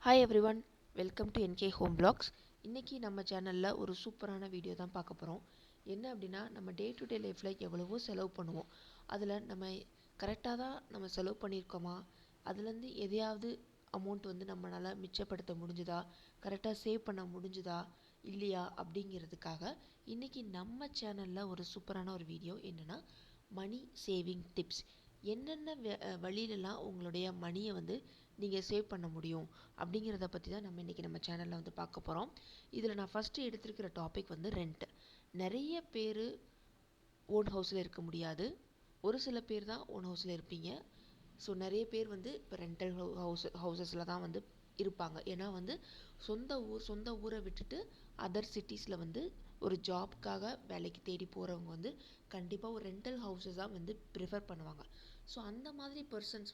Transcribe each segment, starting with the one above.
Hi everyone, welcome to NK home blogs. இன்றைக்கி நம்ம சேனலில் ஒரு சூப்பரான வீடியோ தான் பார்க்க போகிறோம். என்ன அப்படின்னா, நம்ம டே டு டே லைஃப்பில் எவ்வளவோ செலவு பண்ணுவோம். அதில் நம்ம கரெக்டாக தான் நம்ம செலவு பண்ணியிருக்கோமா, அதுலேருந்து எதையாவது அமௌண்ட் நம்மளால் மிச்சப்படுத்த முடிஞ்சுதா, கரெக்டாக சேவ் பண்ண முடிஞ்சுதா இல்லையா அப்படிங்கிறதுக்காக இன்றைக்கி நம்ம சேனலில் ஒரு சூப்பரான ஒரு வீடியோ என்னென்னா, மணி சேவிங் டிப்ஸ். என்னென்ன வழியிலலாம் உங்களுடைய மணியை நீங்கள் சேவ் பண்ண முடியும் அப்படிங்கிறத பற்றி தான் நம்ம இன்றைக்கி நம்ம சேனலில் பார்க்க போகிறோம். இதில் நான் ஃபஸ்ட்டு எடுத்திருக்கிற டாபிக் ரெண்ட். நிறைய பேர் ஓன் ஹவுஸில் இருக்க முடியாது, ஒரு சில பேர் தான் ஓன் ஹவுஸில் இருப்பீங்க. ஸோ நிறைய பேர் இப்போ ரெண்டல் ஹவுசஸில் தான் இருப்பாங்க. ஏன்னா சொந்த ஊரை விட்டுட்டு அதர் சிட்டிஸில் ஒரு ஜாப்க்காக வேலைக்கு தேடி போகிறவங்க கண்டிப்பாக ஒரு ரெண்டல் ஹவுஸஸ் தான் ப்ரிஃபர் பண்ணுவாங்க. ஸோ அந்த மாதிரி பர்சன்ஸ்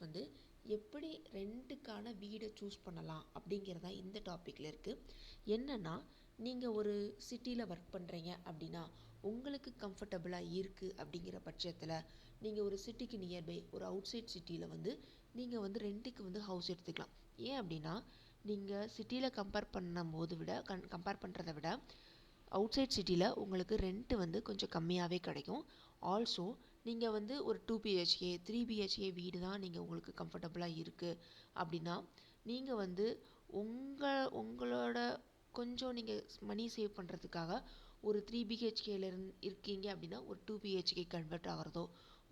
எப்படி ரெண்ட்டுக்கான வீடை சூஸ் பண்ணலாம் அப்படிங்கிறதா இந்த டாப்பிக்கில் இருக்குது. என்னென்னா, நீங்கள் ஒரு சிட்டியில் ஒர்க் பண்ணுறீங்க அப்படின்னா உங்களுக்கு கம்ஃபர்டபுளாக இருக்குது அப்படிங்கிற பட்சத்தில் நீங்கள் ஒரு சிட்டிக்கு நியர்பை ஒரு அவுட் சைட் சிட்டியில் நீங்கள் ரெண்ட்டுக்கு ஹவுஸ் எடுத்துக்கலாம். ஏன் அப்படின்னா, நீங்கள் சிட்டியில் கம்பேர் பண்ணுறதை விட அவுட் சைட் சிட்டியில் உங்களுக்கு ரெண்ட்டு கொஞ்சம் கம்மியாகவே கிடைக்கும். ஆல்சோ நீங்கள் ஒரு 2 பிஹெச்கே 3 பிஹெச்கே வீடு தான் உங்களுக்கு கம்ஃபர்டபுளாக இருக்குது அப்படின்னா, நீங்கள் உங்களோட கொஞ்சம் நீங்கள் மணி சேவ் பண்ணுறதுக்காக ஒரு 3 பிஹெச்கேல இருக்கீங்க அப்படின்னா ஒரு 2 பிஹெச்கே கன்வெர்ட் ஆகிறதோ,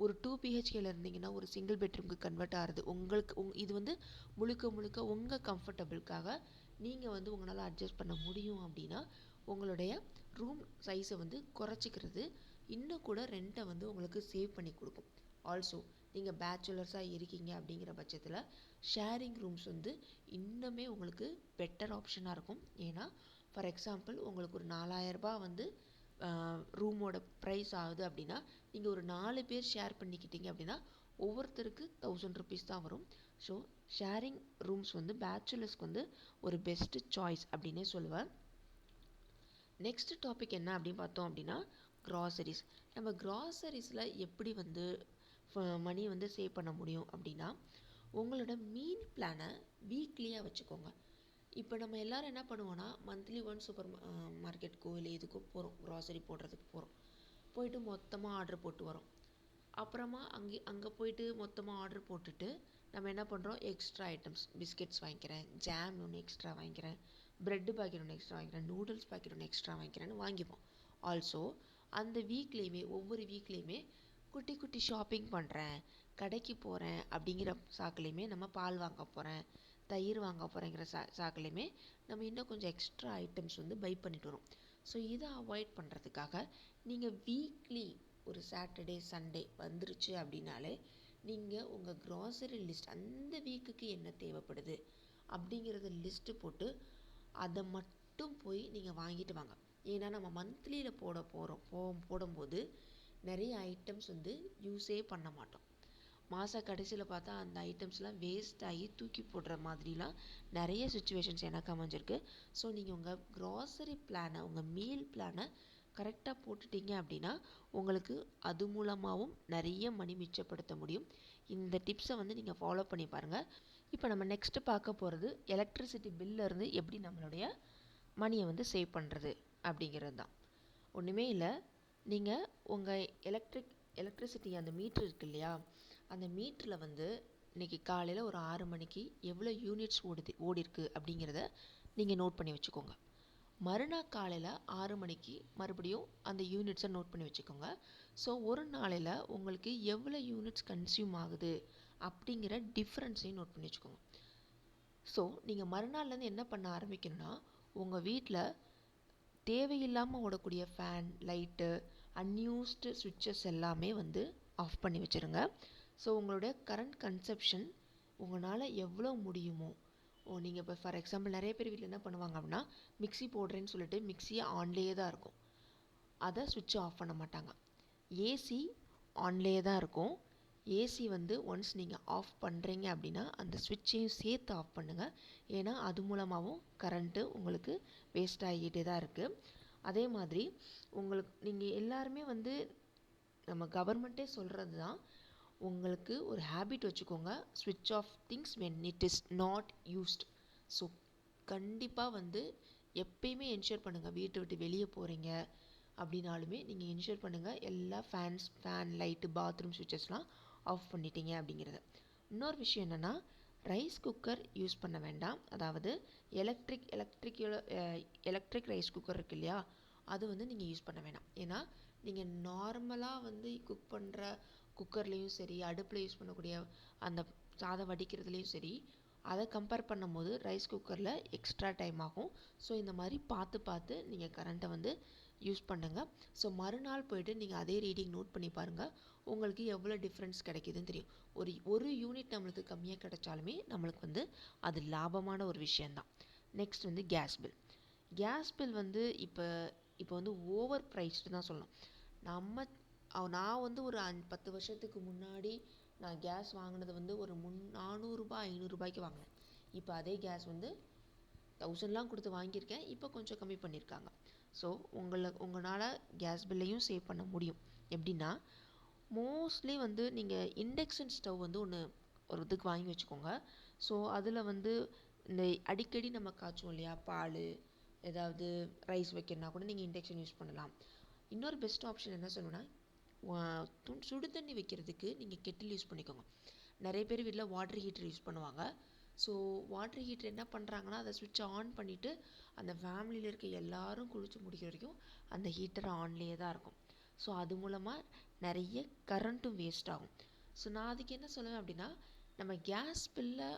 ஒரு 2 பிஹெச்கேல இருந்தீங்கன்னா ஒரு சிங்கிள் பெட்ரூம்க்கு கன்வெர்ட் ஆகிறது உங்களுக்கு இது முழுக்க உங்கள் கம்ஃபர்டபுளுக்காக நீங்கள் உங்களால் அட்ஜஸ்ட் பண்ண முடியும் அப்படின்னா உங்களுடைய ரூம் சைஸை குறைச்சிக்கிறது இன்னும் கூட ரெண்ட்டை உங்களுக்கு சேவ் பண்ணி கொடுக்கும். ஆல்சோ நீங்கள் பேச்சுலர்ஸாக இருக்கீங்க அப்படிங்கிற பட்சத்தில் ஷேரிங் ரூம்ஸ் இன்னுமே உங்களுக்கு பெட்டர் ஆப்ஷனாக இருக்கும். ஏன்னா ஃபார் எக்ஸாம்பிள் உங்களுக்கு ஒரு 4000 ரூமோட ப்ரைஸ் ஆகுது அப்படின்னா நீங்கள் ஒரு 4 பேர் ஷேர் பண்ணிக்கிட்டீங்க அப்படின்னா ஒவ்வொருத்தருக்கு 1000 rupees தான் வரும். ஸோ ஷேரிங் ரூம்ஸ் பேச்சுலர்ஸ்க்கு ஒரு பெஸ்ட்டு சாய்ஸ் அப்படின்னே சொல்லுவேன். நெக்ஸ்ட் டாபிக் என்ன அப்படின்னு பார்த்தோம் அப்படின்னா, க்ராசரிஸ். நம்ம க்ராசரிஸில் எப்படி மணி சேவ் பண்ண முடியும் அப்படின்னா, உங்களோட மீல் பிளானை வீக்லியாக வச்சுக்கோங்க. இப்போ நம்ம எல்லோரும் என்ன பண்ணுவோன்னா, மந்த்லி ஒன்ஸ் சூப்பர் மார்க்கெட்டுக்கோ இல்லை எதுக்கோ போகிறோம், க்ராசரி போடுறதுக்கு போயிட்டு மொத்தமாக ஆர்டர் போட்டு வரோம். அப்புறமா அங்கே போயிட்டு மொத்தமாக ஆர்டர் போட்டுட்டு நம்ம என்ன பண்ணுறோம், எக்ஸ்ட்ரா ஐட்டம்ஸ் பிஸ்கெட்ஸ் வாங்கிக்கிறேன், ஜாம் ஒன்று எக்ஸ்ட்ரா வாங்கிக்கிறேன், ப்ரெட்டு பாக்கெட் ஒன்று எக்ஸ்ட்ரா வாங்கிக்கிறேன், நூடுல்ஸ் பாக்கெட் ஒன்று எக்ஸ்ட்ரா வாங்கிக்கிறேன்னு வாங்கிப்போம். ஆல்சோ அந்த ஒவ்வொரு வீக்லேயுமே குட்டி குட்டி ஷாப்பிங் பண்ணுறேன், கடைக்கு போகிறேன் அப்படிங்கிற சாக்குலேயுமே நம்ம பால் வாங்க போகிறேன், தயிர் வாங்க போகிறேங்கிற சாக்குலேயுமே நம்ம இன்னும் கொஞ்சம் எக்ஸ்ட்ரா ஐட்டம்ஸ் பை பண்ணிட்டு வரோம். ஸோ இதை அவாய்ட் பண்ணுறதுக்காக நீங்கள் வீக்லி ஒரு சாட்டர்டே சண்டே வந்துருச்சு அப்படின்னாலே நீங்கள் உங்கள் க்ராசரி லிஸ்ட் அந்த வீக்குக்கு என்ன தேவைப்படுது அப்படிங்கிறத லிஸ்ட்டு போட்டு அதை மட்டும் போய் நீங்கள் வாங்கிட்டு வாங்க. ஏன்னா நம்ம மந்த்லியில் போடும்போது நிறைய ஐட்டம்ஸ் யூஸே பண்ண மாட்டோம். மாத கடைசியில் பார்த்தா அந்த ஐட்டம்ஸ்லாம் வேஸ்ட் ஆகி தூக்கி போடுற மாதிரிலாம் நிறைய சுச்சுவேஷன்ஸ் எனக்கு அமைஞ்சிருக்கு. ஸோ நீங்கள் உங்கள் க்ராசரி பிளானை, உங்கள் மீல் பிளானை கரெக்டாக போட்டுட்டீங்க அப்படின்னா உங்களுக்கு அது மூலமாகவும் நிறைய மணி மிச்சப்படுத்த முடியும். இந்த டிப்ஸை நீங்கள் ஃபாலோ பண்ணி பாருங்கள். இப்போ நம்ம நெக்ஸ்ட்டு பார்க்க போகிறது எலக்ட்ரிசிட்டி பில்லிருந்து எப்படி நம்மளுடைய மணியை சேவ் பண்ணுறது அப்படிங்கிறது தான். ஒன்றுமே இல்லை, நீங்கள் உங்கள் எலக்ட்ரிசிட்டி அந்த மீட்ரு இருக்கு இல்லையா, அந்த மீட்டரில் இன்றைக்கி காலையில் ஒரு 6 மணிக்கு எவ்வளோ யூனிட்ஸ் ஓடிருக்கு அப்படிங்கிறத நீங்கள் நோட் பண்ணி வச்சுக்கோங்க. மறுநாள் காலையில் 6 மணிக்கு மறுபடியும் அந்த யூனிட்ஸை நோட் பண்ணி வச்சுக்கோங்க. ஸோ ஒரு நாளையில் உங்களுக்கு எவ்வளோ யூனிட்ஸ் கன்சியூம் ஆகுது அப்படிங்கிற டிஃப்ரென்ஸையும் நோட் பண்ணி வச்சுக்கோங்க. ஸோ நீங்கள் மறுநாள்லேருந்து என்ன பண்ண ஆரம்பிக்கணும்னா, உங்கள் வீட்டில் தேவையில்லாமல் ஓடக்கூடிய ஃபேன், லைட்டு, அன்யூஸ்டு சுவிட்சஸ் எல்லாமே ஆஃப் பண்ணி வச்சுருங்க. ஸோ உங்களுடைய கரண்ட் கன்சப்ஷன் உங்களால் எவ்வளோ முடியுமோ, நீங்கள் இப்போ ஃபார் எக்ஸாம்பிள் நிறைய பேர் வீட்டில் என்ன பண்ணுவாங்க அப்படின்னா, மிக்ஸி போடுறேன்னு சொல்லிட்டு மிக்ஸியை ஆன்லேயே தான் இருக்கும், அதை சுவிட்சை ஆஃப் பண்ண மாட்டாங்க. ஏசி ஆன்லேயே தான் இருக்கும். ஏசி ஒன்ஸ் நீங்கள் ஆஃப் பண்ணுறீங்க அப்படின்னா அந்த ஸ்விட்சையும் சேர்த்து ஆஃப் பண்ணுங்கள். ஏன்னா அது மூலமாகவும் கரண்ட்டு உங்களுக்கு வேஸ்ட் ஆகிக்கிட்டே தான் இருக்குது. அதே மாதிரி நீங்கள் எல்லாருமே நம்ம கவர்மெண்ட்டே சொல்கிறது தான், உங்களுக்கு ஒரு ஹேபிட் வச்சுக்கோங்க, ஸ்விட்ச் off things when it is not used. So கண்டிப்பாக வந்து எப்பயுமே என்ஷூர் பண்ணுங்கள், வீட்டை விட்டு வெளியே போகிறீங்க அப்படின்னாலுமே நீங்கள் என்ஷூர் பண்ணுங்கள் எல்லா ஃபேன் லைட்டு பாத்ரூம் சுவிட்சஸ்லாம் ஆஃப் பண்ணிட்டீங்க அப்படிங்கிறத. இன்னொரு விஷயம் என்னென்னா, ரைஸ் குக்கர் யூஸ் பண்ண வேண்டாம். அதாவது எலக்ட்ரிக் ரைஸ் குக்கர் இருக்கு இல்லையா, அது வந்து நீங்கள் யூஸ் பண்ண வேணாம். ஏன்னா நீங்கள் நார்மலாக வந்து குக் பண்ணுற குக்கர்லேயும் சரி, அடுப்பில் யூஸ் பண்ணக்கூடிய அந்த சாதம் வடிக்கிறதுலேயும் சரி, அதை கம்பேர் பண்ணும்போது ரைஸ் குக்கரில் எக்ஸ்ட்ரா டைம் ஆகும். ஸோ இந்த மாதிரி பார்த்து நீங்கள் கரண்ட்டை வந்து யூஸ் பண்ணுங்கள். ஸோ மறுநாள் போய்ட்டு நீங்கள் அதே ரீடிங் நோட் பண்ணி பாருங்கள், உங்களுக்கு எவ்வளோ டிஃப்ரென்ஸ் கிடைக்குதுன்னு தெரியும். ஒரு யூனிட் நம்மளுக்கு கம்மியாக கிடைச்சாலுமே நம்மளுக்கு வந்து அது லாபமான ஒரு விஷயந்தான். நெக்ஸ்ட் வந்து கேஸ் பில் வந்து இப்போ வந்து ஓவர் ப்ரைஸ்டு தான் சொல்லணும். நான் வந்து ஒரு 10 வருஷத்துக்கு முன்னாடி நான் கேஸ் வாங்கினது வந்து ஒரு 400 ரூபாய் 500 ரூபாய்க்கு வாங்கினேன். இப்போ அதே கேஸ் வந்து 1000லாம் கொடுத்து வாங்கியிருக்கேன். இப்போ கொஞ்சம் கம்மி பண்ணியிருக்காங்க. ஸோ உங்களால் கேஸ் பில்லையும் சேவ் பண்ண முடியும். எப்படின்னா, மோஸ்ட்லி வந்து நீங்கள் இண்டக்ஷன் ஸ்டவ் வந்து ஒரு இதுக்கு வாங்கி வச்சுக்கோங்க. ஸோ அதில் வந்து இந்த அடிக்கடி நம்ம காய்ச்சுவோம் இல்லையா, பால் ஏதாவது ரைஸ் வைக்கிறனா கூட நீங்கள் இண்டக்ஷன் யூஸ் பண்ணலாம். இன்னொரு பெஸ்ட் ஆப்ஷன் என்ன சொல்லுவேன்னா, சுடு தண்ணி வைக்கிறதுக்கு நீங்கள் கெட்டில் யூஸ் பண்ணிக்கோங்க. நிறைய பேர் வீட்டில் வாட்டர் ஹீட்டர் யூஸ் பண்ணுவாங்க. ஸோ வாட்டர் ஹீட்டர் என்ன பண்ணுறாங்கன்னா, அதை சுவிட்சை ஆன் பண்ணிவிட்டு அந்த ஃபேமிலியில் இருக்க எல்லாரும் குளித்து முடிக்கிற வரைக்கும் அந்த ஹீட்டர் ஆன்லேயே தான் இருக்கும். ஸோ அது மூலமாக நிறைய கரண்ட்டும் வேஸ்ட் ஆகும். ஸோ நான் அதுக்கு என்ன சொல்லுவேன் அப்படின்னா, நம்ம கேஸ் பில்லை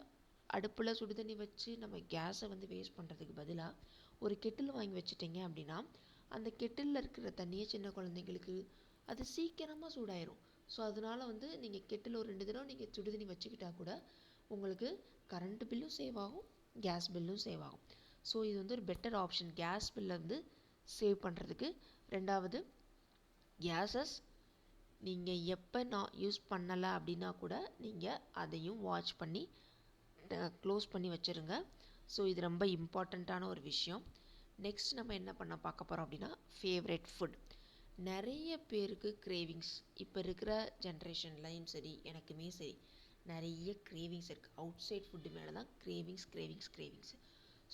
அடுப்பில் சுடு தண்ணி வச்சு நம்ம கேஸை வந்து வேஸ்ட் பண்ணுறதுக்கு பதிலாக ஒரு கெட்டில் வாங்கி வச்சுட்டிங்க அப்படின்னா, அந்த கெட்டிலில் இருக்கிற தண்ணியை சின்ன குழந்தைங்களுக்கு அது சீக்கிரமாக சூடாயிரும். ஸோ அதனால வந்து நீங்கள் கெட்டில் ஒரு 2 தடவை நீங்கள் சுடு தண்ணி வச்சுக்கிட்டா கூட உங்களுக்கு கரண்ட் பில்லும் சேவ் ஆகும், கேஸ் பில்லும் சேவ் ஆகும். ஸோ இது வந்து ஒரு பெட்டர் ஆப்ஷன் கேஸ் பில்லை வந்து சேவ் பண்ணுறதுக்கு. ரெண்டாவது, கேஸஸ் நீங்கள் எப்போ நான் யூஸ் பண்ணலை அப்படின்னா கூட நீங்கள் அதையும் வாட்ச் பண்ணி க்ளோஸ் பண்ணி வச்சுருங்க. ஸோ இது ரொம்ப இம்பார்ட்டண்ட்டான ஒரு விஷயம். நெக்ஸ்ட் நம்ம என்ன பார்க்க போகிறோம் அப்படின்னா, ஃபேவரட் ஃபுட். நிறைய பேருக்கு கிரேவிங்ஸ் இப்போ இருக்கிற ஜென்ரேஷன்லையும் சரி, எனக்குமே சரி, நிறைய கிரேவிங்ஸ் இருக்குது. அவுட் சைட் ஃபுட்டு மேலே தான் கிரேவிங்ஸ்.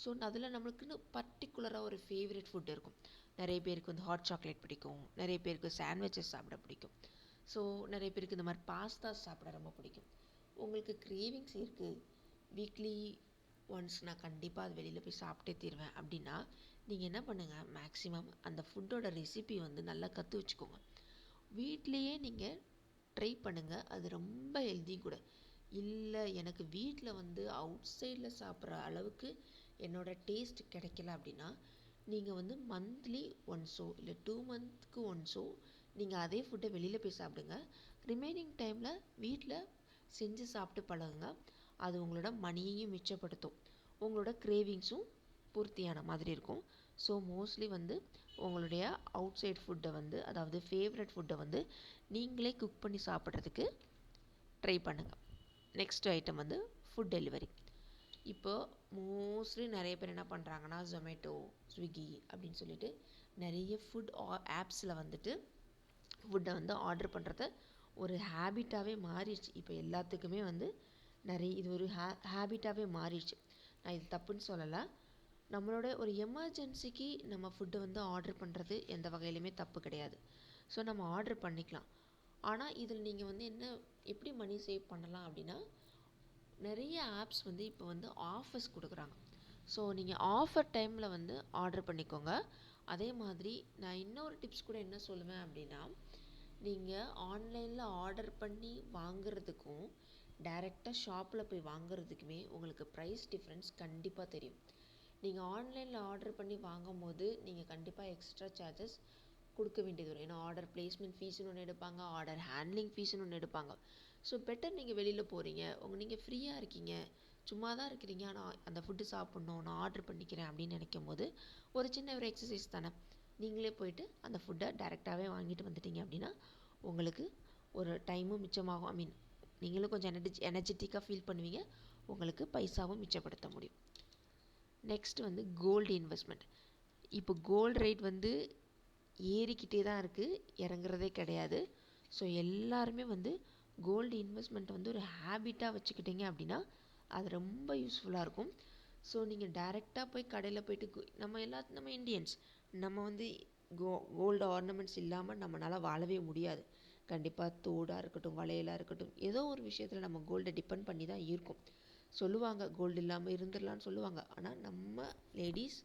ஸோ அதில் நம்மளுக்குன்னு பர்டிகுலராக ஒரு ஃபேவரட் ஃபுட் இருக்கும். நிறைய பேருக்கு வந்து ஹாட் சாக்லேட் பிடிக்கும், நிறைய பேருக்கு சாண்ட்விச்சஸ் சாப்பிட பிடிக்கும், ஸோ நிறைய பேருக்கு இந்த மாதிரி பாஸ்தா சாப்பிட ரொம்ப பிடிக்கும். உங்களுக்கு கிரேவிங்ஸ் இருக்குது, வீக்லி ஒன்ஸ் நான் கண்டிப்பாக அது வெளியில் போய் சாப்பிட்டே தீருவேன் அப்படின்னா, நீங்கள் என்ன பண்ணுங்கள், மேக்ஸிமம் அந்த ஃபுட்டோட ரெசிபி வந்து நல்லா கற்று வச்சுக்கோங்க. வீட்லேயே நீங்கள் ட்ரை பண்ணுங்கள், அது ரொம்ப ஹெல்தி கூட. இல்லை எனக்கு வீட்டில் வந்து அவுட் சைடில் சாப்பிட்ற அளவுக்கு என்னோடய டேஸ்ட் கிடைக்கல அப்படின்னா, நீங்கள் வந்து மந்த்லி ஒன்ஸோ இல்லை 2 மந்த்க்கு ஒன்ஸோ நீங்கள் அதே ஃபுட்டை வெளியில் போய் சாப்பிடுங்க. ரிமைனிங் டைமில் வீட்டில் செஞ்சு சாப்பிட்டு பழகுங்க. அது உங்களோட மணியையும் மிச்சப்படுத்தும், உங்களோட கிரேவிங்ஸும் பூர்த்தியான மாதிரி இருக்கும். ஸோ மோஸ்ட்லி வந்து உங்களுடைய அவுட் சைட் ஃபுட்டை வந்து, அதாவது ஃபேவரட் ஃபுட்டை வந்து நீங்களே குக் பண்ணி சாப்பிட்றதுக்கு ட்ரை பண்ணுங்கள். நெக்ஸ்ட் ஐட்டம் வந்து ஃபுட் டெலிவரி. இப்போது மோஸ்ட்லி நிறைய பேர் என்ன பண்ணுறாங்கன்னா, ஜொமேட்டோ, ஸ்விக்கி அப்படின்னு சொல்லிட்டு நிறைய ஃபுட் ஆப்ஸில் வந்துட்டு ஃபுட்டை வந்து ஆர்டர் பண்ணுறத ஒரு ஹேபிட்டாகவே மாறிடுச்சு. இப்போ எல்லாத்துக்குமே வந்து இது ஒரு ஹேபிட்டாகவே மாறிடுச்சு. நான் இது தப்புன்னு சொல்லலை. நம்மளோட ஒரு எமர்ஜென்சிக்கு நம்ம ஃபுட்டை வந்து ஆர்டர் பண்ணுறது எந்த வகையிலுமே தப்பு கிடையாது. ஸோ நம்ம ஆர்டர் பண்ணிக்கலாம். ஆனால் இதில் நீங்கள் வந்து எப்படி மணி சேவ் பண்ணலாம் அப்படின்னா, நிறைய ஆப்ஸ் வந்து இப்போ வந்து ஆஃபர்ஸ் கொடுக்குறாங்க. ஸோ நீங்கள் ஆஃபர் டைமில் வந்து ஆர்டர் பண்ணிக்கோங்க. அதே மாதிரி நான் இன்னொரு டிப்ஸ் கூட என்ன சொல்லுவேன் அப்படின்னா, நீங்கள் ஆன்லைனில் ஆர்டர் பண்ணி வாங்குறதுக்கும் டைரெக்டாக ஷாப்பில் போய் வாங்குறதுக்குமே உங்களுக்கு ப்ரைஸ் டிஃப்ரென்ஸ் கண்டிப்பாக தெரியும். நீங்கள் ஆன்லைனில் ஆர்டர் பண்ணி வாங்கும் போது நீங்கள் கண்டிப்பாக எக்ஸ்ட்ரா சார்ஜஸ் கொடுக்க வேண்டியது வரும். ஏன்னா ஆர்டர் பிளேஸ்மெண்ட் ஃபீஸ்னு ஒன்று எடுப்பாங்க, ஆர்டர் ஹேண்ட்லிங் ஃபீஸ்னு ஒன்று எடுப்பாங்க. ஸோ பெட்டர் நீங்கள் வெளியில் போகிறீங்க, நீங்கள் ஃப்ரீயாக இருக்கீங்க, சும்மா தான் இருக்கிறீங்க, ஆனால் அந்த ஃபுட்டு சாப்பிட்ணும், நான் ஆர்டர் பண்ணிக்கிறேன் அப்படின்னு நினைக்கும் போது ஒரு சின்ன ஒரு எக்ஸசைஸ் தானே. நீங்களே போயிட்டு அந்த ஃபுட்டை டைரெக்டாகவே வாங்கிட்டு வந்துட்டீங்க அப்படின்னா உங்களுக்கு ஒரு டைமும் மிச்சமாகும். நீங்களும் கொஞ்சம் எனர்ஜெட்டிக்காக ஃபீல் பண்ணுவீங்க, உங்களுக்கு பைசாவும் மிச்சப்படுத்த முடியும். நெக்ஸ்ட் வந்து கோல்டு இன்வெஸ்ட்மெண்ட். இப்போ கோல்டு ரேட் வந்து ஏறிக்கிட்டே தான் இருக்குது, இறங்குறதே கிடையாது. ஸோ எல்லாருமே வந்து கோல்டு இன்வெஸ்ட்மெண்ட் வந்து ஒரு ஹேபிட்டாக வச்சுக்கிட்டிங்க அப்படின்னா அது ரொம்ப யூஸ்ஃபுல்லாக இருக்கும். ஸோ நீங்கள் டைரெக்டாக போய் கடையில் போயிட்டு நம்ம இந்தியன்ஸ் நம்ம வந்து கோல்டு ஆர்னமெண்ட்ஸ் இல்லாமல் நம்மளால் வாழவே முடியாது. கண்டிப்பாக தோடாக இருக்கட்டும், வளையலாக இருக்கட்டும், ஏதோ ஒரு விஷயத்தில் நம்ம கோல்டை டிபெண்ட் பண்ணி தான் இருக்கும். சொல்லுவாங்க கோல்டு இல்லாமல் இருந்துடலான்னு சொல்லுவாங்க. ஆனால் நம்ம லேடிஸ்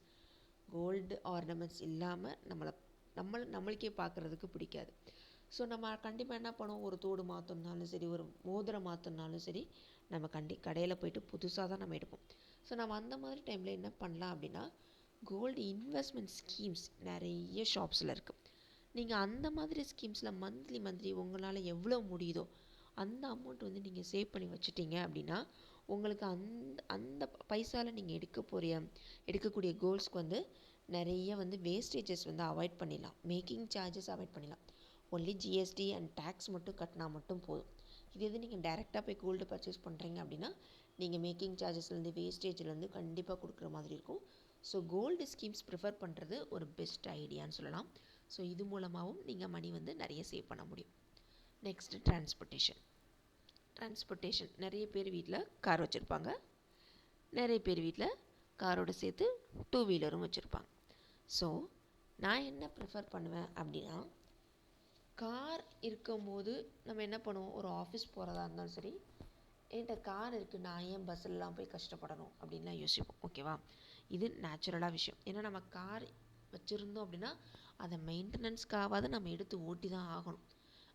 கோல்டு ஆர்னமெண்ட்ஸ் இல்லாமல் நம்மளுக்கே பார்க்குறதுக்கு பிடிக்காது. ஸோ நம்ம கண்டிப்பாக என்ன பண்ணுவோம், ஒரு தோடு மாற்றணுனாலும் சரி, ஒரு மோதிரம் மாற்றணுனாலும் சரி, நம்ம கடையில் போயிட்டு புதுசாக தான் நம்ம எடுப்போம். ஸோ நம்ம அந்த மாதிரி டைமில் என்ன பண்ணலாம் அப்படின்னா, கோல்டு இன்வெஸ்ட்மெண்ட் ஸ்கீம்ஸ் நிறைய ஷாப்ஸில் இருக்குது. நீங்கள் அந்த மாதிரி ஸ்கீம்ஸில் மந்த்லி உங்களால் எவ்வளோ முடியுதோ அந்த அமௌண்ட் வந்து நீங்கள் சேவ் பண்ணி வச்சுட்டீங்க அப்படின்னா, உங்களுக்கு அந்த பைசாவில் நீங்கள் எடுக்கக்கூடிய கோல்ஸ்க்கு வந்து நிறைய வந்து வேஸ்டேஜஸ் வந்து அவாய்ட் பண்ணிடலாம். மேக்கிங் சார்ஜஸ் அவாய்ட் பண்ணிடலாம். ஒன்லி ஜிஎஸ்டி அண்ட் டேக்ஸ் மட்டும் கட்டினா மட்டும் போதும். இது நீங்கள் டைரெக்டாக போய் கோல்டு பர்ச்சேஸ் பண்ணுறீங்க அப்படின்னா, நீங்கள் மேக்கிங் சார்ஜஸ்லேருந்து வேஸ்டேஜ்லேருந்து கண்டிப்பாக கொடுக்குற மாதிரி இருக்கும். ஸோ கோல்டு ஸ்கீம்ஸ் ப்ரிஃபர் பண்ணுறது ஒரு பெஸ்ட் ஐடியான்னு சொல்லலாம். ஸோ இது மூலமாகவும் நீங்கள் மணி வந்து நிறைய சேவ் பண்ண முடியும். Next transportation. நிறைய பேர் வீட்டில் கார் வச்சுருப்பாங்க. நிறைய பேர் வீட்டில் காரோடு சேர்த்து 2 வீலரும் வச்சுருப்பாங்க. ஸோ நான் என்ன ப்ரிஃபர் பண்ணுவேன் அப்படின்னா, கார் இருக்கும்போது நம்ம என்ன பண்ணுவோம், ஒரு ஆஃபீஸ் போகிறதா இருந்தாலும் சரி, என்கிட்ட கார் இருக்குது, நான் ஏன் பஸ்ஸிலலாம் போய் கஷ்டப்படணும் அப்படின்லாம் யோசிப்போம். ஓகேவா? இது நேச்சுரலாக விஷயம். ஏன்னா நம்ம கார் வச்சுருந்தோம் அப்படின்னா அதை மெயின்டெனன்ஸ்க்காவது நம்ம எடுத்து ஓட்டி தான் ஆகணும்.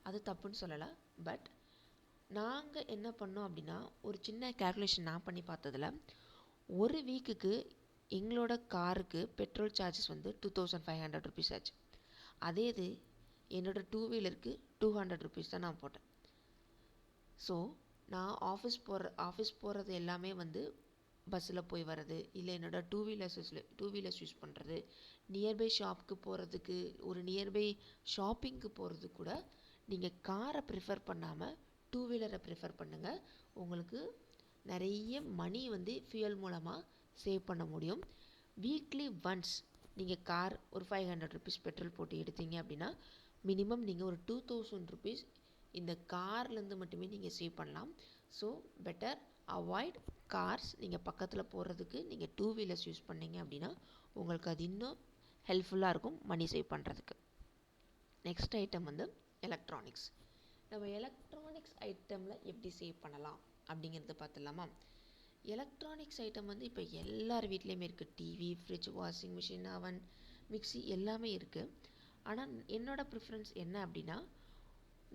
அது தப்புன்னு சொல்லலை. பட் நாங்கள் என்ன பண்ணோம் அப்படின்னா, ஒரு சின்ன கேல்குலேஷன் நான் பண்ணி பார்த்ததில், ஒரு வீக்குக்கு எங்களோட காருக்கு பெட்ரோல் சார்ஜஸ் வந்து 2500 ருபீஸ் ஆச்சு. அதே இது என்னோடய 2 வீலருக்கு 200 ருபீஸ் தான் நான் போட்டேன். ஸோ நான் ஆஃபீஸ் போகிறது எல்லாமே வந்து பஸ்ஸில் போய் வர்றது, இல்லை என்னோட டூ வீலர்ஸ் யூஸ் பண்ணுறது, நியர்பை ஷாப்புக்கு போகிறதுக்கு, ஒரு நியர்பை ஷாப்பிங்க்கு போகிறது கூட நீங்கள் காரை ப்ரிஃபர் பண்ணாமல் 2 வீலரை ப்ரிஃபர் பண்ணுங்கள். உங்களுக்கு நிறைய மணி வந்து ஃபியூயல் மூலமாக சேவ் பண்ண முடியும். வீக்லி ஒன்ஸ் நீங்கள் கார் ஒரு 500 ருபீஸ் பெட்ரோல் போட்டு எடுத்தீங்க அப்படின்னா, மினிமம் நீங்கள் ஒரு 2000 ருபீஸ் இந்த கார்லேருந்து மட்டுமே நீங்கள் சேவ் பண்ணலாம். So better avoid cars. நீங்கள் பக்கத்தில் போகிறதுக்கு நீங்கள் 2 வீலர்ஸ் யூஸ் பண்ணீங்க அப்படின்னா உங்களுக்கு அது இன்னும் ஹெல்ப்ஃபுல்லாக இருக்கும் மணி சேவ் பண்ணுறதுக்கு. நெக்ஸ்ட் ஐட்டம் வந்து எலக்ட்ரானிக்ஸ். நம்ம எலக்ட்ரானிக்ஸ் ஐட்டமில் எப்படி சேவ் பண்ணலாம் அப்படிங்கிறது பார்த்துடலாமா? எலக்ட்ரானிக்ஸ் ஐட்டம் வந்து இப்போ எல்லார் வீட்லேயுமே இருக்குது. டிவி, ஃப்ரிட்ஜ், வாஷிங் மிஷின், அவன், மிக்சி எல்லாமே இருக்குது. ஆனால் என்னோடய ப்ரிஃபரன்ஸ் என்ன அப்படின்னா,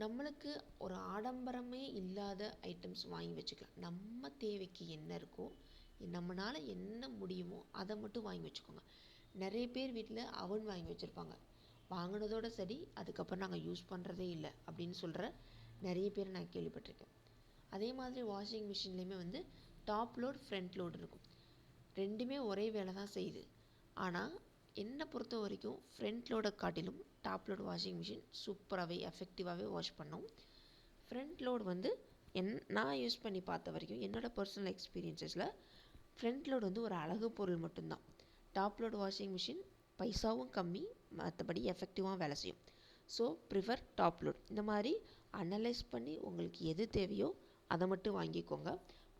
நம்மளுக்கு ஒரு ஆடம்பரமே இல்லாத ஐட்டம்ஸ் வாங்கி வச்சுக்கலாம். நம்ம தேவைக்கு என்ன இருக்கோ, நம்மளால் என்ன முடியுமோ அதை மட்டும் வாங்கி வச்சுக்கோங்க. நிறைய பேர் வீட்டில் அவன் வாங்கி வச்சுருப்பாங்க. வாங்கினதோட சரி, அதுக்கப்புறம் நாங்கள் யூஸ் பண்ணுறதே இல்லை அப்படின்னு சொல்கிற நிறைய பேர் நான் கேள்விப்பட்டிருக்கேன். அதே மாதிரி வாஷிங் மிஷின்லேயுமே வந்து டாப் லோட், ஃப்ரண்ட் லோடு இருக்கும். ரெண்டுமே ஒரே வேலை தான் செய்யுது. ஆனால் என்னை பொறுத்த வரைக்கும் ஃப்ரண்ட் லோடை காட்டிலும் டாப் லோட் வாஷிங் மிஷின் சூப்பராகவே எஃபெக்டிவாகவே வாஷ் பண்ணும். ஃப்ரண்ட் லோடு வந்து நான் யூஸ் பண்ணி பார்த்த வரைக்கும் என்னோடய பர்சனல் எக்ஸ்பீரியன்ஸஸில் ஃப்ரண்ட் லோடு வந்து ஒரு அழகு பொருள் மட்டும்தான். டாப் லோட் வாஷிங் மிஷின் பைசாவும் கம்மி, மற்றபடி எஃபெக்டிவாக வேலை செய்யும். So prefer top load. இந்த மாதிரி அனலைஸ் பண்ணி உங்களுக்கு எது தேவையோ அதை மட்டும் வாங்கிக்கோங்க.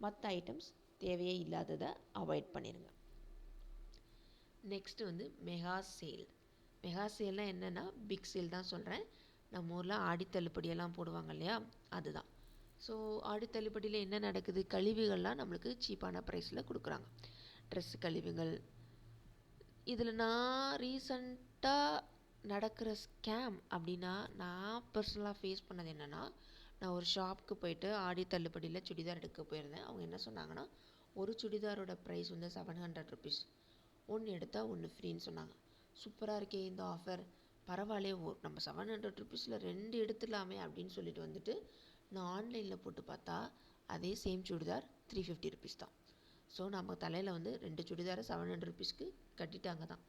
மற்ற ஐட்டம்ஸ் தேவையே இல்லாததை அவாய்ட் பண்ணிடுங்க. நெக்ஸ்ட்டு வந்து மெகா சேல். மெகா சேல்னால் என்னென்னா பிக் சேல் தான் சொல்கிறேன். நம்ம ஊரில் ஆடி தள்ளுபடியெல்லாம் போடுவாங்க இல்லையா, அதுதான். ஸோ ஆடி தள்ளுபடியில் என்ன நடக்குது, கழிவுகள்லாம் நம்மளுக்கு சீப்பான ப்ரைஸில் கொடுக்குறாங்க. ட்ரெஸ்ஸு கழிவுகள். இதில் நான் ரீசண்டாக நடக்கிற ஸ்கேம் அப்படின்னா, நான் பர்சனலாக ஃபேஸ் பண்ணது என்னென்னா, நான் ஒரு ஷாப்புக்கு போயிட்டு ஆடி தள்ளுபடியில் சுடிதார் எடுக்க போயிருந்தேன். அவங்க என்ன சொன்னாங்கன்னா, ஒரு சுடிதாரோட ப்ரைஸ் வந்து 700 ருபீஸ், ஒன்று எடுத்தால் ஒன்று ஃப்ரீன்னு சொன்னாங்க. சூப்பராக இருக்கே இந்த ஆஃபர், பரவாயில்லையே, நம்ம 700 ருபீஸில் 2 எடுத்துடலாமே அப்படின்னு சொல்லிட்டு வந்துட்டு நான் ஆன்லைனில் போட்டு பார்த்தா அதே சேம் சுடிதார் 350 ருபீஸ் தான். ஸோ நம்ம தலையில் வந்து 2 சுடிதாரை 700 ருபீஸ்க்கு கட்டிட்டாங்க தான்.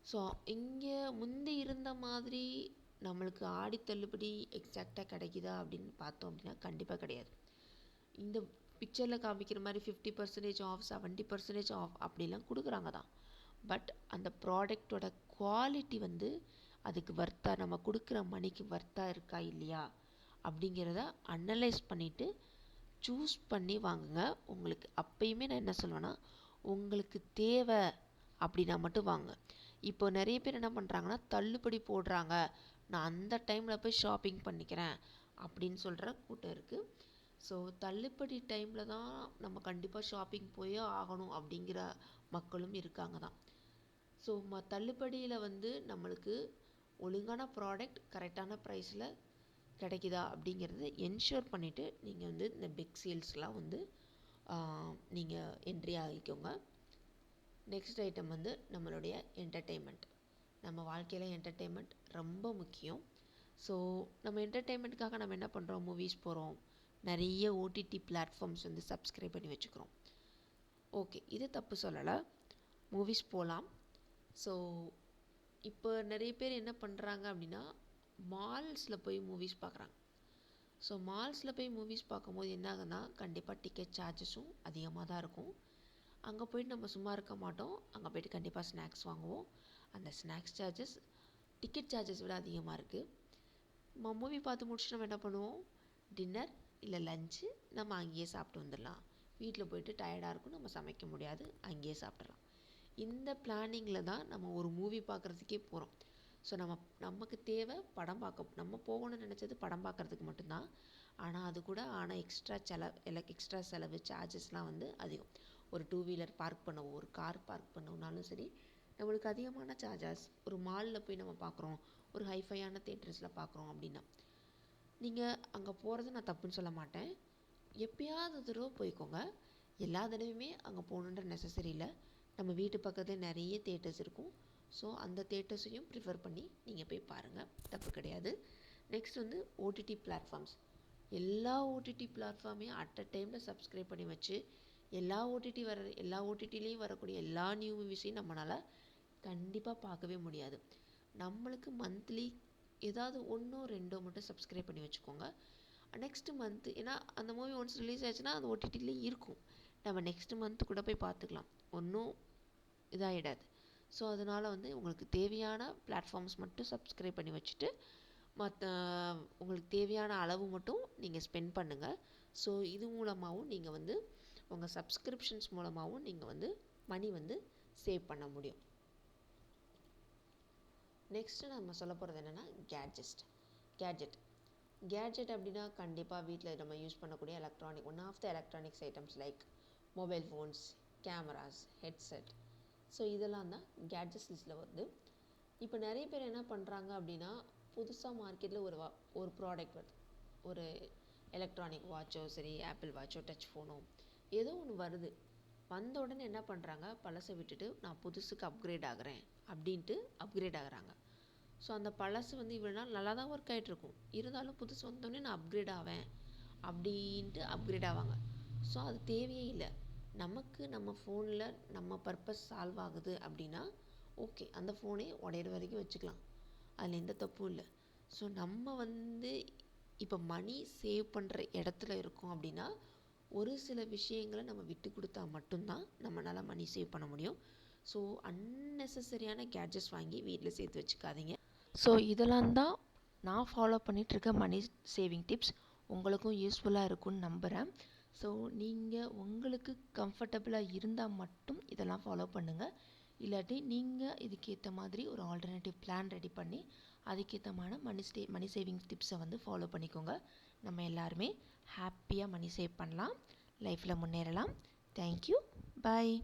ஸோ இங்கே முந்தி இருந்த மாதிரி நம்மளுக்கு ஆடி தள்ளுபடி எக்ஸாக்டாக கிடைக்குதா அப்படின்னு பார்த்தோம் அப்படின்னா கண்டிப்பாக கிடையாது. இந்த பிக்சரில் காமிக்கிற மாதிரி 50% ஆஃப், 70% ஆஃப் அப்படிலாம் கொடுக்குறாங்க தான். பட் அந்த ப்ராடக்டோட குவாலிட்டி வந்து அதுக்கு வர்த்தா, நம்ம கொடுக்குற மணிக்கு வர்த்தா இருக்கா இல்லையா அப்படிங்கிறத அனலைஸ் பண்ணிவிட்டு சூஸ் பண்ணி வாங்குங்க. உங்களுக்கு அப்பயுமே நான் என்ன சொல்லுவேன்னா, உங்களுக்கு தேவை அப்படின்னா மட்டும் வாங்க. இப்போ நிறைய பேர் என்ன பண்ணுறாங்கன்னா, தள்ளுபடி போடுறாங்க, நான் அந்த டைமில் போய் ஷாப்பிங் பண்ணிக்கிறேன் அப்படின்னு சொல்கிற கூட்டம் இருக்குது. ஸோ தள்ளுபடி டைமில் தான் நம்ம கண்டிப்பாக ஷாப்பிங் போயே ஆகணும் அப்படிங்கிற மக்களும் இருக்காங்க தான். ஸோ தள்ளுபடியில் நம்மளுக்கு ஒழுங்கான ப்ராடக்ட் கரெக்டான ப்ரைஸில் கிடைக்குதா அப்படிங்கிறது என்ஷூர் பண்ணிவிட்டு நீங்கள் இந்த பிக் சேல்ஸ்லாம் நீங்கள் என்ட்ரி ஆகிக்கோங்க. நெக்ஸ்ட் ஐட்டம் நம்மளுடைய என்டர்டெயின்மெண்ட். நம்ம வாழ்க்கையில் என்டர்டெயின்மெண்ட் ரொம்ப முக்கியம். ஸோ நம்ம என்டர்டெயின்மெண்ட்டுக்காக நம்ம என்ன பண்ணுறோம், மூவிஸ் போகிறோம், நிறைய ஓடிடி பிளாட்ஃபார்ம்ஸ் சப்ஸ்கிரைப் பண்ணி வச்சுக்கிறோம். ஓகே, இது தப்பு சொல்லலை, மூவிஸ் போகலாம். ஸோ இப்போ நிறைய பேர் என்ன பண்ணுறாங்க அப்படின்னா, மால்ஸில் போய் மூவிஸ் பார்க்குறாங்க. ஸோ மால்ஸில் போய் மூவிஸ் பார்க்கும்போது என்ன ஆகுதுன்னா, கண்டிப்பாக டிக்கெட் சார்ஜஸும் அதிகமாக தான் இருக்கும். அங்கே போய்ட்டு நம்ம சும்மா இருக்க மாட்டோம், அங்கே போய்ட்டு கண்டிப்பாக ஸ்நாக்ஸ் வாங்குவோம். அந்த ஸ்நாக்ஸ் சார்ஜஸ் டிக்கெட் சார்ஜஸ் விட அதிகமாக இருக்குது. மூவி பார்த்து முடிச்சுட்டு நம்ம என்ன பண்ணுவோம், டின்னர் இல்லை லஞ்சு நம்ம அங்கேயே சாப்பிட்டு வந்துடலாம். வீட்டில் போய்ட்டு டயர்டாக இருக்கும், நம்ம சமைக்க முடியாது, அங்கேயே சாப்பிட்றலாம். இந்த பிளானிங்கில் தான் நம்ம ஒரு மூவி பார்க்குறதுக்கே போகிறோம். ஸோ நமக்கு தேவை படம் பார்க்க, நம்ம போகணும்னு நினச்சது படம் பார்க்குறதுக்கு மட்டும்தான். ஆனால் அது கூட எக்ஸ்ட்ரா செலவு சார்ஜஸ்லாம் அதிகம். ஒரு 2 வீலர் பார்க் பண்ணவோ, ஒரு கார் பார்க் பண்ணவுனாலும் சரி, நம்மளுக்கு அதிகமான சார்ஜஸ். ஒரு மாலில் போய் நம்ம பார்க்குறோம், ஒரு ஹைஃபையான தேட்டர்ஸில் பார்க்குறோம் அப்படின்னா, நீங்கள் அங்கே போகிறது நான் தப்புன்னு சொல்ல மாட்டேன். எப்பயாவது தடவை போய்க்கோங்க, எல்லா தடவையுமே அங்கே போகணுன்ற நெசசரி இல்லை. நம்ம வீட்டு பக்கத்தில் நிறைய தேட்டர்ஸ் இருக்கும். ஸோ அந்த தேட்டர்ஸையும் ப்ரிஃபர் பண்ணி நீங்கள் போய் பாருங்கள், தப்பு கிடையாது. Next OTT platforms. எல்லா ஓடிடி பிளாட்ஃபார்மையும் அட் அ டைமில் சப்ஸ்கிரைப் பண்ணி வச்சு எல்லா ஓடிடிலையும் வரக்கூடிய எல்லா நியூ மூவிஸையும் நம்மளால் கண்டிப்பாக பார்க்கவே முடியாது. நம்மளுக்கு மந்த்லி ஏதாவது 1 or 2 மட்டும் சப்ஸ்கிரைப் பண்ணி வச்சுக்கோங்க. நெக்ஸ்ட் மந்த்து, ஏன்னா அந்த மூவி ஒன்ஸ் ரிலீஸ் ஆச்சுன்னா அது ஓடிடிலே இருக்கும், நம்ம நெக்ஸ்ட் மந்த்து கூட போய் பார்த்துக்கலாம், ஒன்றும் இதாகிடாது. ஸோ அதனால் உங்களுக்கு தேவையான பிளாட்ஃபார்ம்ஸ் மட்டும் சப்ஸ்கிரைப் பண்ணி வச்சுட்டு மற்ற உங்களுக்கு தேவையான அளவு மட்டும் நீங்கள் ஸ்பெண்ட் பண்ணுங்கள். ஸோ இது மூலமாகவும் நீங்கள் உங்கள் சப்ஸ்கிரிப்ஷன்ஸ் மூலமாகவும் நீங்கள் மணி சேவ் பண்ண முடியும். நெக்ஸ்ட்டு நம்ம சொல்ல போகிறது என்னென்னா கேட்ஜெட் அப்படின்னா கண்டிப்பாக வீட்டில் நம்ம யூஸ் பண்ணக்கூடிய one of the electronics items like mobile phones, cameras, headset. So இதெல்லாம் தான் கேட்ஜெட்ஸ் லிஸ்ட்டில் வருது. இப்போ நிறைய பேர் என்ன பண்ணுறாங்க அப்படின்னா, புதுசாக மார்க்கெட்டில் ஒரு ப்ராடக்ட் வருது, ஒரு எலக்ட்ரானிக் வாட்சோ சரி, ஆப்பிள் வாட்சோ, டச் ஃபோனோ, ஏதோ ஒன்று வருது. வந்த உடனே என்ன பண்ணுறாங்க, பழசை விட்டுட்டு நான் புதுசுக்கு அப்கிரேட் ஆகிறேன் அப்படின்ட்டு அப்கிரேட் ஆகுறாங்க. ஸோ அந்த பழசு இவ்வளோ நாள் நல்லா தான் ஒர்க் ஆகிட்ருக்கும், இருந்தாலும் புதுசு வந்தோடனே நான் அப்கிரேட் ஆவேன் அப்படின்ட்டு அப்கிரேட் ஆவாங்க. ஸோ அது தேவையே இல்லை. நமக்கு நம்ம ஃபோனில் நம்ம பர்பஸ் சால்வ் ஆகுது அப்படின்னா ஓகே, அந்த ஃபோனே உடையிற வரைக்கும் வச்சுக்கலாம், அதில் எந்த தப்பும் இல்லை. ஸோ நம்ம இப்போ மணி சேவ் பண்ணுற இடத்துல இருக்கோம் அப்படின்னா ஒரு சில விஷயங்களை நம்ம விட்டு கொடுத்தா மட்டும்தான் நம்மளால் மணி சேவ் பண்ண முடியும். ஸோ அன்னெசரியான கேட்ஜெட்ஸ் வாங்கி வீட்டில் சேர்த்து வச்சுக்காதீங்க. ஸோ இதெல்லாம் தான் நான் ஃபாலோ பண்ணிகிட்ருக்க மணி சேவிங் டிப்ஸ். உங்களுக்கும் யூஸ்ஃபுல்லாக இருக்கும்னு நம்புகிறேன். ஸோ நீங்கள் உங்களுக்கு கம்ஃபர்டபுளாக இருந்தால் மட்டும் இதெல்லாம் ஃபாலோ பண்ணுங்கள். இல்லாட்டி நீங்கள் இதுக்கேற்ற மாதிரி ஒரு ஆல்டர்னேட்டிவ் பிளான் ரெடி பண்ணி அதுக்கேற்றமான மணி சேவிங்ஸ் டிப்ஸை ஃபாலோ பண்ணிக்கோங்க. நம்ம எல்லாருமே ஹாப்பியாக மணி சேவ் பண்ணலாம், லைஃப்பில் முன்னேறலாம். தேங்க்யூ, பாய்.